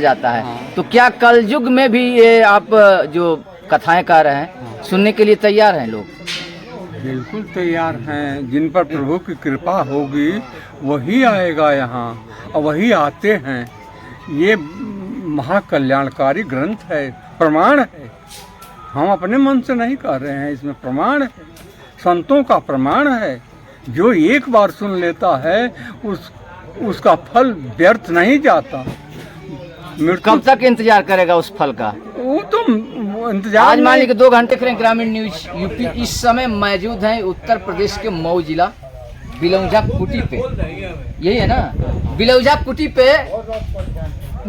जाता है। तो क्या कलयुग में भी ये आप जो कथाएं कह रहे हैं सुनने के लिए तैयार हैं लोग? बिल्कुल तैयार हैं। जिन पर प्रभु की कृपा होगी वही आएगा यहाँ, और वही आते हैं। ये महाकल्याणकारी ग्रंथ है, प्रमाण है। हम अपने मन से नहीं कह रहे हैं, इसमें प्रमाण है, संतों का प्रमाण है। जो एक बार सुन लेता है उसका फल व्यर्थ नहीं जाता। कब तक इंतजार करेगा उस फल का? वो तो इंतजार आज मान लीजिए 2 घंटे करें। ग्रामीण न्यूज यूपी इस समय मौजूद है उत्तर प्रदेश के मऊ जिला बिलौजा कुटी पे, यही है ना, बिलौजा कुटी पे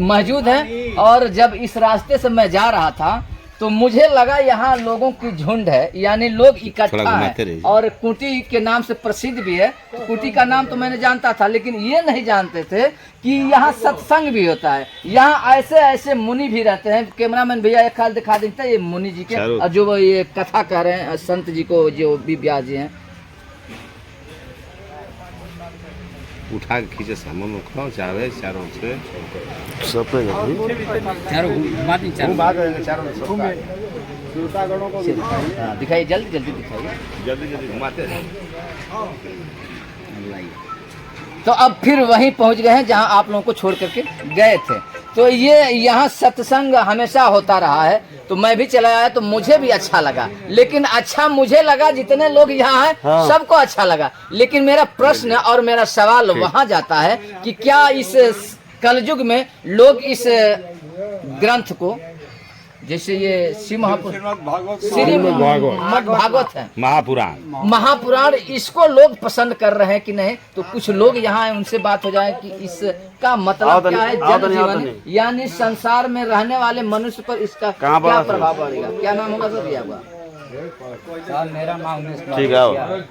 मौजूद है। और जब इस रास्ते से मैं जा रहा था तो मुझे लगा यहाँ लोगों की झुंड है, यानी लोग इकट्ठा है, और कुटी के नाम से प्रसिद्ध भी है। कुटी का नाम तो मैंने जानता था, लेकिन ये नहीं जानते थे कि यहाँ सत्संग भी होता है। यहाँ ऐसे ऐसे मुनि भी रहते हैं। कैमरामैन भैया एक खाल दिखा देता है, ये मुनि जी के, और जो वो ये कथा कह रहे हैं संत जी को, जो भी व्यास जी हैं। उठा के खींचे सामान में खाओ चावे चारों से सब पे दिखाइए, जल्दी जल्दी दिखाइए, जल्दी जल्दी घुमाते हैं। तो अब फिर वहीं पहुंच गए हैं जहां आप लोगों को छोड़ करके गए थे। तो ये यहाँ सत्संग हमेशा होता रहा है, तो मैं भी चला आया तो मुझे भी अच्छा लगा। लेकिन अच्छा मुझे लगा, जितने लोग यहाँ हैं सबको अच्छा लगा। लेकिन मेरा प्रश्न और मेरा सवाल वहां जाता है कि क्या इस कलयुग में लोग इस ग्रंथ को, जैसे ये श्रीमद् भागवत है, महापुराण, इसको लोग पसंद कर रहे हैं कि नहीं? तो कुछ लोग यहाँ हैं, उनसे बात हो जाए कि इसका मतलब क्या है, जन जीवन यानी संसार में रहने वाले मनुष्य पर इसका क्या प्रभाव पड़ेगा। क्या नाम होगा सर? दिया हुआ सर, मेरा नाम ठीक है,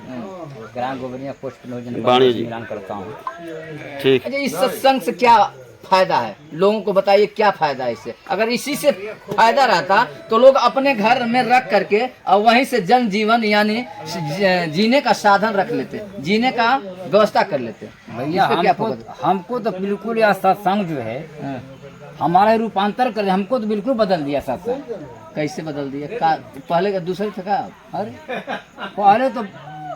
ग्राम गोबरिया पोस्ट नियोजन करता हूँ। ठीक। इस सत्संग से क्या फायदा है, लोगों को बताइए क्या फायदा है इससे? अगर इसी से फायदा रहता तो लोग अपने घर में रख करके और वहीं से जन जीवन यानी जीने का साधन रख लेते, जीने का व्यवस्था कर लेते। भैया हमको तो बिल्कुल यह सत्संग जो है हमारा रूपांतर कर, हमको तो बिल्कुल बदल दिया सत्संग। कैसे बदल दिया? पहले का दूसरे था का? अरे पहले तो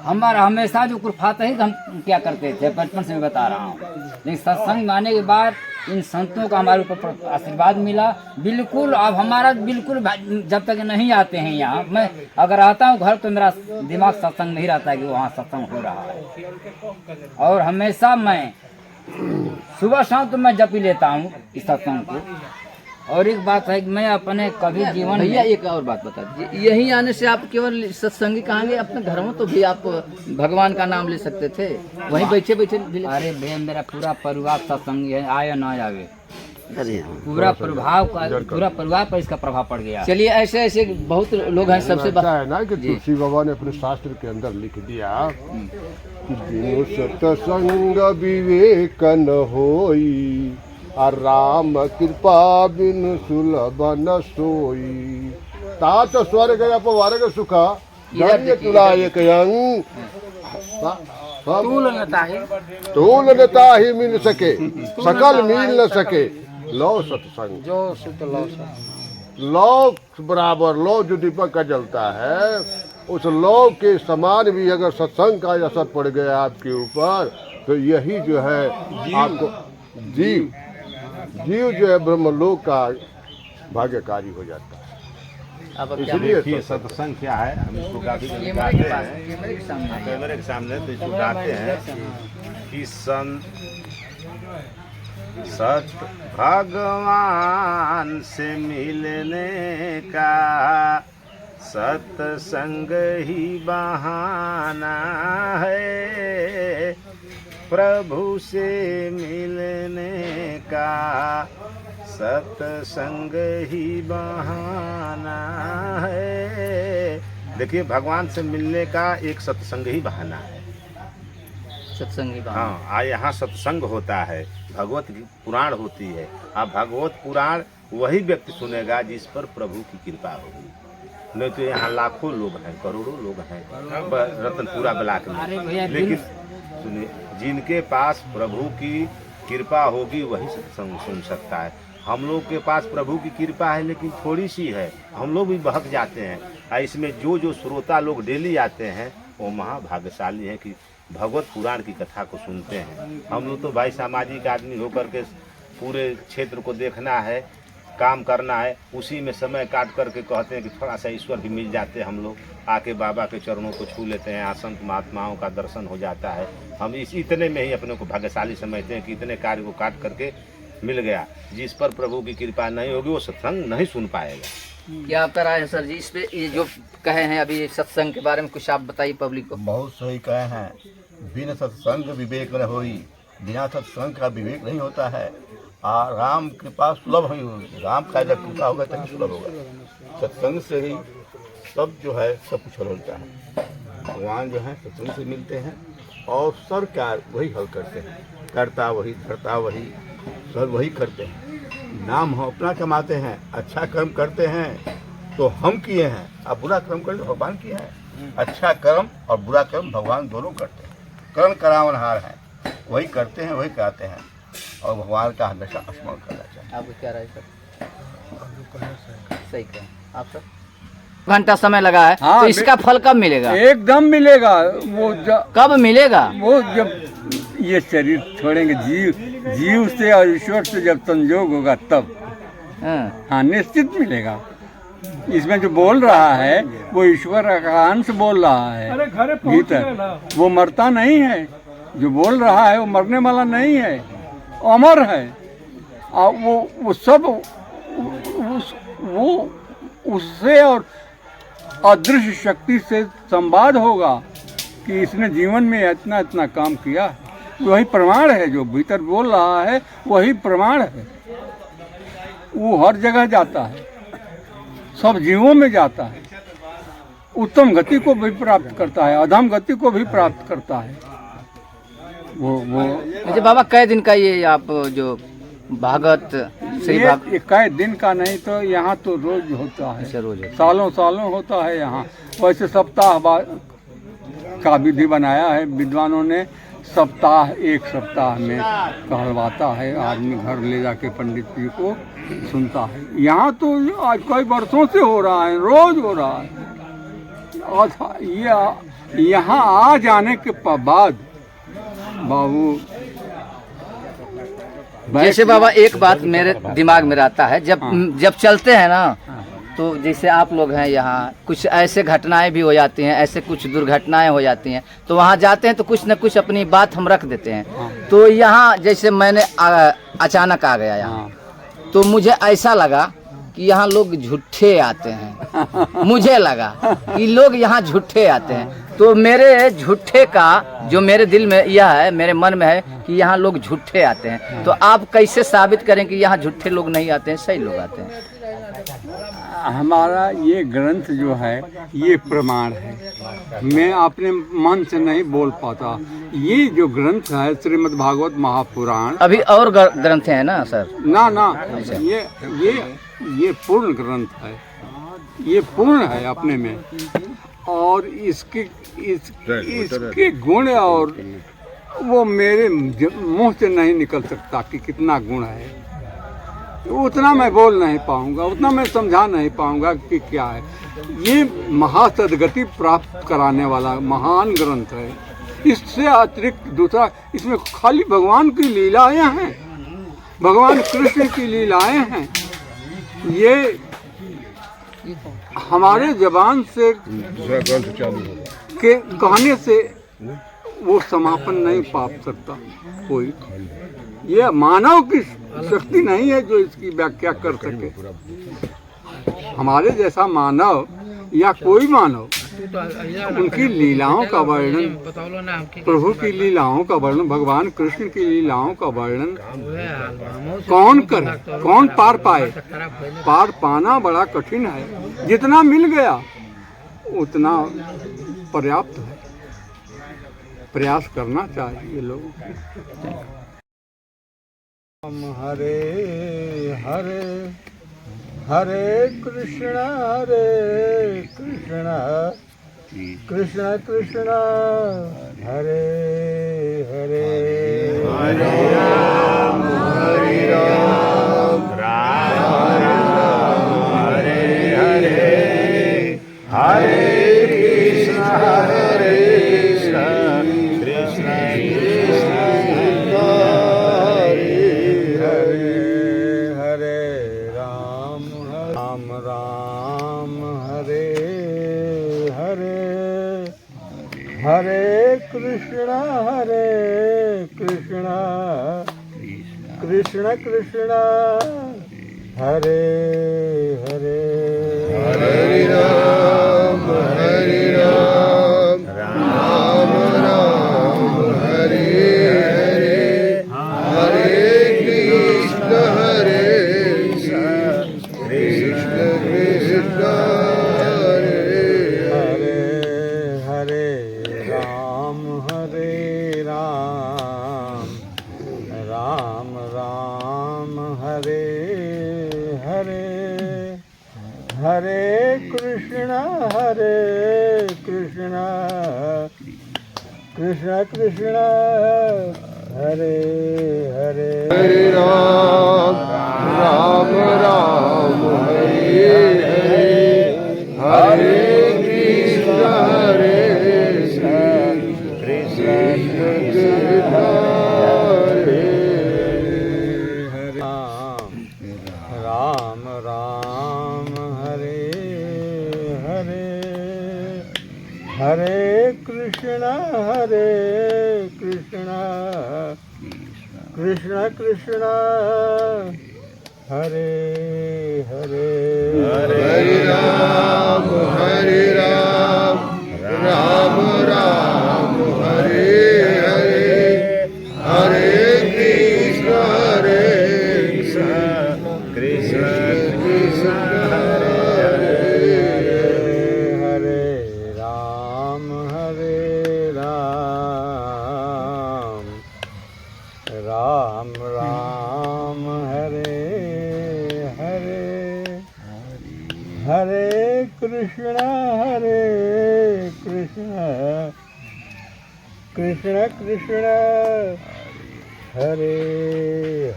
हमारा हमेशा जो कुरफाता ही हम क्या करते थे, बचपन से मैं बता रहा हूँ। लेकिन सत्संग में आने के बाद इन संतों का हमारे ऊपर आशीर्वाद मिला। बिल्कुल अब हमारा बिल्कुल, जब तक नहीं आते हैं यहाँ, मैं अगर आता हूँ घर तो मेरा दिमाग सत्संग नहीं रहता है कि वहाँ सत्संग हो रहा है। और हमेशा मैं सुबह शाम तो मैं जप ही लेता हूँ इस सत्संग को। और एक बात है कि मैं अपने कभी जीवन भैया एक और बात बता दीजिए, यहीं आने से आप केवल सत्संगी कहेंगे? अपने घर में तो भी आप भगवान का नाम ले सकते थे, वहीं बैठे बैठे। अरे भैया मेरा पूरा परिवार सत्संगी है, आया ना आवे, पूरा परिवार पर इसका प्रभाव पड़ गया। चलिए ऐसे ऐसे बहुत लोग हैं। सबसे अच्छा है ना कि तुलसी बाबा ने अपने शास्त्र के अंदर लिख दिया कि बिनु सत्संग विवेक न होई, और राम कृपा बिनु सुलभ न सोई। तात स्वर्ग अपवार्ग सुखा धन्य तुलायक यंग, तूलनता ही मिल सके सकल मिल न सके। लो सत्संग जो सुत लौ बराबर, लौ जो दीपक का जलता है, उस लौ के समान भी अगर सत्संग का असर पड़ गया आपके ऊपर, तो यही जो है आपको जीव जो है ब्रह्मलोक का भाग्यकारी हो जाता है। इसलिए सत्संग क्या है, हम इसको गाते हैं, कैमरे के सामने तो इसको गाते हैं कि सत भगवान से मिलने का सत्संग ही बहाना है, प्रभु से मिलने का सत्संग ही बहाना है। देखिए, भगवान से मिलने का एक सत्संग ही बहाना है। सत्संग बहाना, हाँ, यहाँ सत्संग होता है, भगवत पुराण होती है। अब भगवत पुराण वही व्यक्ति सुनेगा जिस पर प्रभु की कृपा होगी। नहीं तो यहाँ लाखों लोग हैं, करोड़ों लोग हैं रतनपुरा ब्लॉक में, लेकिन सुनिए, जिनके पास प्रभु की कृपा होगी वही सत्संग सुन सकता है। हम लोग के पास प्रभु की कृपा है लेकिन थोड़ी सी है, हम लोग भी बहक जाते हैं। और इसमें जो श्रोता लोग डेली आते हैं वो महाभाग्यशाली हैं कि भगवत पुराण की कथा को सुनते हैं। हम लोग तो भाई सामाजिक आदमी होकर के पूरे क्षेत्र को देखना है, काम करना है, उसी में समय काट करके कहते हैं कि थोड़ा सा ईश्वर भी मिल जाते हैं। हम लोग आके बाबा के चरणों को छू लेते हैं, संत महात्माओं का दर्शन हो जाता है। हम इतने में ही अपने को भाग्यशाली समझते हैं कि इतने कार्य को काट करके मिल गया। जिस पर प्रभु की कृपा नहीं होगी वो सत्संग नहीं सुन पाएगा। क्या आपका राय है सर जी इस पे? ये जो कहे हैं अभी सत्संग के बारे में कुछ आप बताइए पब्लिक को। बहुत सही कहे हैं। बिना सत्संग विवेक न होई, बिना सत्संग का विवेक नहीं होता है। राम कृपा सुलभ ही होगी, राम का जब कृपा होगा तभी सुलभ होगा। सत्संग से ही सब जो है सब कुछ हल होता है। भगवान जो है सत्संग से मिलते हैं और सर कार्य वही हल करते हैं, करता वही धरता वही, सब वही करते हैं। नाम हम अपना कमाते हैं, अच्छा कर्म करते हैं तो हम किए हैं, अब बुरा कर्म करते तो भगवान किए हैं। अच्छा कर्म और बुरा कर्म भगवान दोनों करते हैं, कर्म करावनहार हैं, वही करते हैं वही कराते हैं और भगवान का हमेशा स्मरण करना चाहिए। आपको क्या राय सर? सही कहें आप सर। घंटा समय लगा है हाँ, तो इसका फल कब मिलेगा? एकदम मिलेगा। वो कब मिलेगा? वो जब ये शरीर छोड़ेंगे, जीव से और ईश्वर से जब संयोग होगा तब हाँ निश्चित मिलेगा। इसमें जो बोल रहा है वो ईश्वर का अंश बोल रहा है भीतर, वो मरता नहीं है। जो बोल रहा है वो मरने वाला नहीं है, अमर है। और वो सब वो उससे और अदृश्य शक्ति से संवाद होगा कि इसने जीवन में इतना इतना काम किया। वही प्रमाण है, जो भीतर बोल रहा है वही प्रमाण है। वो हर जगह जाता है, सब जीवों में जाता है, उत्तम गति को भी प्राप्त करता है, अधम गति को भी प्राप्त करता है। वो अच्छा बाबा, कै दिन का ये आप जो भागवत श्री ये कई दिन का नहीं तो यहाँ तो रोज होता है, रोज सालों सालों होता है यहाँ। वैसे सप्ताह का विधि बनाया है विद्वानों ने। सप्ताह एक सप्ताह में कहलवाता है, आदमी घर ले जाके पंडित जी को सुनता है। यहाँ तो आज कई वर्षों से हो रहा है, रोज हो रहा है। और ये यहाँ आ जाने के बाद बाबू, जैसे बाबा एक बात मेरे दिमाग में रहता है, जब चलते हैं ना तो जैसे आप लोग हैं यहाँ, कुछ ऐसे घटनाएं भी हो जाती हैं, ऐसे कुछ दुर्घटनाएं हो जाती हैं, तो वहाँ जाते हैं तो कुछ न कुछ अपनी बात हम रख देते हैं। तो यहाँ जैसे मैंने अचानक आ गया यहाँ, तो मुझे ऐसा लगा कि यहाँ लोग झूठे आते हैं। मुझे लगा कि लोग यहाँ झूठे आते हैं। तो मेरे झूठे का जो मेरे दिल में यह है, मेरे मन में है कि यहाँ लोग झूठे आते हैं। तो आप कैसे साबित करें कि यहाँ झूठे लोग नहीं आते हैं, सही लोग आते हैं? हमारा ये ग्रंथ जो है ये प्रमाण है। मैं अपने मन से नहीं बोल पाता। ये जो ग्रंथ है श्रीमद् भागवत महापुराण, अभी और ग्रंथ हैं ना सर? ना ये पूर्ण ग्रंथ है, ये पूर्ण है अपने में। और इसके गुण और वो मेरे मुंह से नहीं निकल सकता कि कितना गुण है। उतना मैं बोल नहीं पाऊंगा, उतना मैं समझा नहीं पाऊंगा कि क्या है। ये महासदगति प्राप्त कराने वाला महान ग्रंथ है। इससे अतिरिक्त दूसरा इसमें खाली भगवान की लीलाएं हैं, भगवान कृष्ण की लीलाएं हैं। ये हमारे जबान से के कहने से वो समापन नहीं पा सकता कोई। ये मानव की शक्ति नहीं है जो इसकी व्याख्या कर सके। हमारे जैसा मानव या कोई मानव उनकी लीलाओं का वर्णन, प्रभु की लीलाओं का वर्णन, भगवान कृष्ण की लीलाओं का वर्णन कौन करे, कौन पार पाए? पार पाना बड़ा कठिन है। जितना मिल गया उतना पर्याप्त है। प्रयास करना चाहिए लोगों को। हरे हरे हरे कृष्ण कृष्ण कृष्ण हरे हरे हरे राम हरे राम हरे कृष्णा कृष्ण कृष्ण हरे हरे हरे राम राम राम हरे हरे हरे कृष्ण कृष्ण कृष्ण हरे हरे राम राम राम हरे हरे हरे कृष्ण कृष्ण कृष्ण हरे हरे हरे राम राम हरे हरे हरे कृष्ण कृष्ण हरे राम राम हरे हरे हरे कृष्ण कृष्ण कृष्ण हरे हरे हरे राम राम राम हरे हरे हरे कृष्ण कृष्ण कृष्ण हरे हरे राम राम राम हरे हरे हरे कृष्ण कृष्ण कृष्ण हरे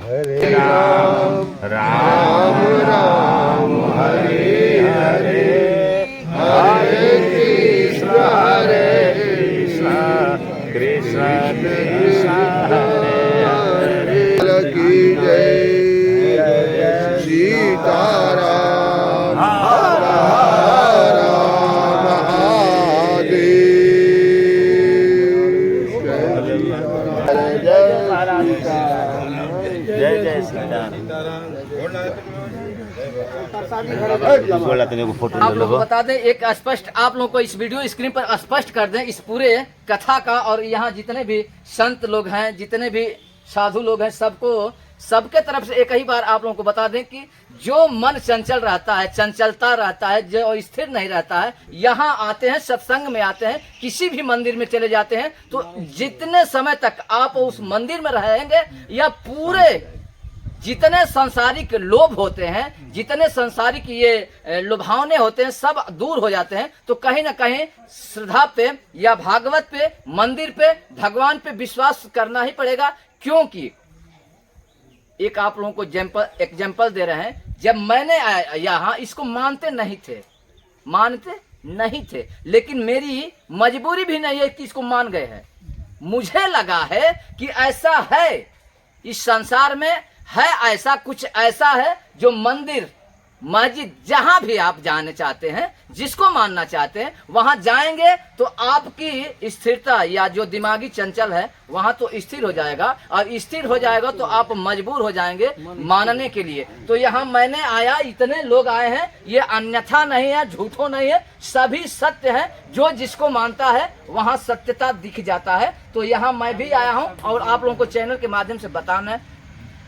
हरे राम राम हरे हरे हरे कृष्ण कृष्ण कृष्ण हरे हरे की जय सीताराम हर हर महादेव जय जय सीताराम। फोटो आप लोगों को बता दें, एक स्पष्ट आप लोगों को इस वीडियो स्क्रीन पर स्पष्ट कर दें इस पूरे कथा का, और यहाँ जितने भी संत लोग हैं, जितने भी साधु लोग हैं, सबके तरफ से एक ही बार आप लोगों को बता दें कि जो मन चंचल रहता है, चंचलता रहता है, जो स्थिर नहीं रहता है, यहाँ आते हैं, सत्संग में आते हैं, किसी भी मंदिर में चले जाते हैं, तो जितने समय तक आप उस मंदिर में रहेंगे या पूरे जितने सांसारिक लोभ होते हैं, जितने सांसारिक ये लुभावने होते हैं, सब दूर हो जाते हैं। तो कहीं ना कहीं श्रद्धा पे या भागवत पे, मंदिर पे, भगवान पे विश्वास करना ही पड़ेगा। क्योंकि एक आप लोगों को एग्जाम्पल दे रहे हैं, जब मैंने यहाँ इसको मानते नहीं थे, लेकिन मेरी मजबूरी भी नहीं है कि इसको मान गए हैं। मुझे लगा है कि ऐसा है इस संसार में, है ऐसा कुछ ऐसा है जो मंदिर मस्जिद जहां भी आप जाने चाहते हैं, जिसको मानना चाहते हैं, वहां जाएंगे तो आपकी स्थिरता या जो दिमागी चंचल है वहां तो स्थिर हो जाएगा, और स्थिर हो जाएगा तो आप मजबूर हो जाएंगे मानने के लिए। तो यहाँ मैंने आया, इतने लोग आए हैं, ये अन्यथा नहीं है, झूठो नहीं है, सभी सत्य है। जो जिसको मानता है वहां सत्यता दिख जाता है। तो यहाँ मैं भी आया हूँ और आप लोगों को चैनल के माध्यम से बताना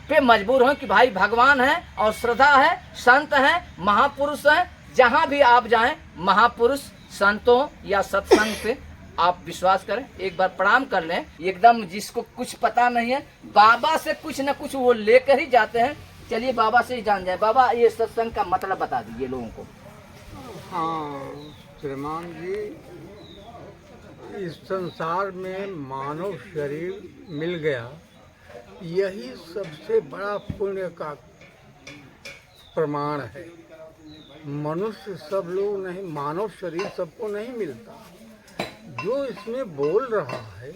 पे मजबूर हूं कि भाई भगवान है और श्रद्धा है, संत है, महापुरुष है। जहां भी आप जाएं, महापुरुष संतों या सत्संग पे आप विश्वास करें, एक बार प्रणाम कर लें। एकदम जिसको कुछ पता नहीं है, बाबा से कुछ न कुछ वो लेकर ही जाते हैं। चलिए बाबा से ही जान जाए। बाबा, ये सत्संग का मतलब बता दीजिए लोगों को। हाँ श्रीमान जी, इस संसार में मानव शरीर मिल गया, यही सबसे बड़ा पुण्य का प्रमाण है। मनुष्य सब लोग नहीं, मानव शरीर सबको नहीं मिलता। जो इसमें बोल रहा है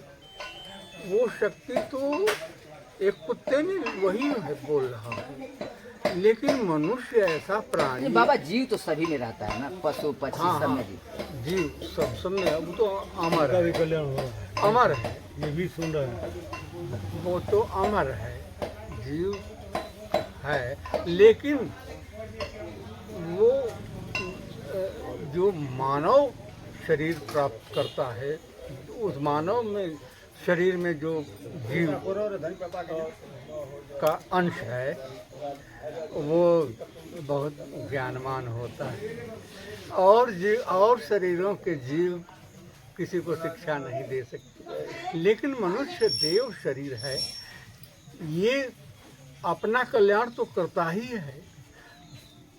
वो शक्ति तो एक कुत्ते में वही है बोल रहा है, लेकिन मनुष्य ऐसा प्राणी। बाबा, जीव तो सभी में रहता है ना, पशु पक्षी सब में भी। जीव सब समय वो तो अमर है, कल्याण हो रहा है, अमर है, ये भी सुन रहे हैं। वो तो अमर है, जीव है, लेकिन वो जो मानव शरीर प्राप्त करता है, उस मानव में शरीर में जो जीव का अंश है वो बहुत ज्ञानवान होता है, और शरीरों के जीव किसी को शिक्षा नहीं दे सकते, लेकिन मनुष्य देव शरीर है, ये अपना कल्याण तो करता ही है,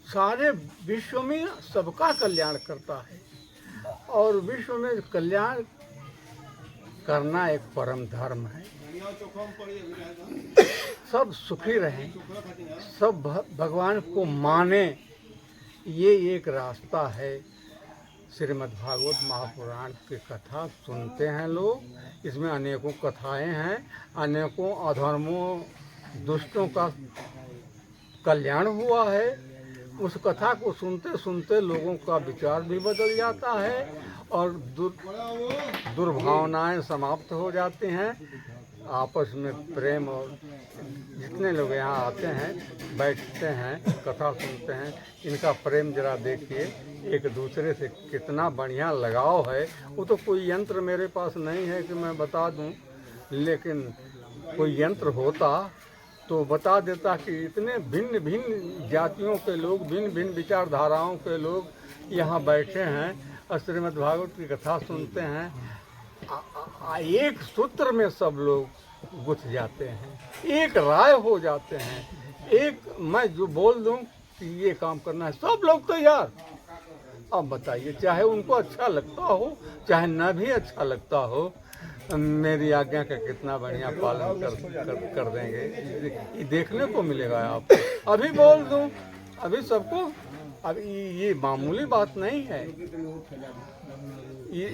सारे विश्व में सबका कल्याण करता है, और विश्व में कल्याण करना एक परम धर्म है। सब सुखी रहें, सब भगवान को माने, ये एक रास्ता है। श्रीमद् भागवत महापुराण की कथा सुनते हैं लोग, इसमें अनेकों कथाएं हैं, अनेकों अधर्मों दुष्टों का कल्याण हुआ है। उस कथा को सुनते सुनते लोगों का विचार भी बदल जाता है और दुर्भावनाएं समाप्त हो जाती हैं, आपस में प्रेम, और जितने लोग यहाँ आते हैं, बैठते हैं, कथा सुनते हैं, इनका प्रेम जरा देखिए, एक दूसरे से कितना बढ़िया लगाव है। वो तो कोई यंत्र मेरे पास नहीं है कि मैं बता दूं, लेकिन कोई यंत्र होता तो बता देता कि इतने भिन्न भिन्न जातियों के लोग, भिन्न भिन्न विचारधाराओं के लोग यहाँ बैठे हैं और श्रीमद् भागवत की कथा सुनते हैं। एक सूत्र में सब लोग गुथ जाते हैं, एक राय हो जाते हैं, एक मैं जो बोल दूं कि ये काम करना है, सब लोग तैयार। अब बताइए, चाहे उनको अच्छा लगता हो, चाहे न भी अच्छा लगता हो, मेरी आज्ञा का कितना बढ़िया पालन कर देंगे, ये देखने को मिलेगा आपको। अभी बोल दूं, अभी सबको, अब ये मामूली बात नहीं है, ये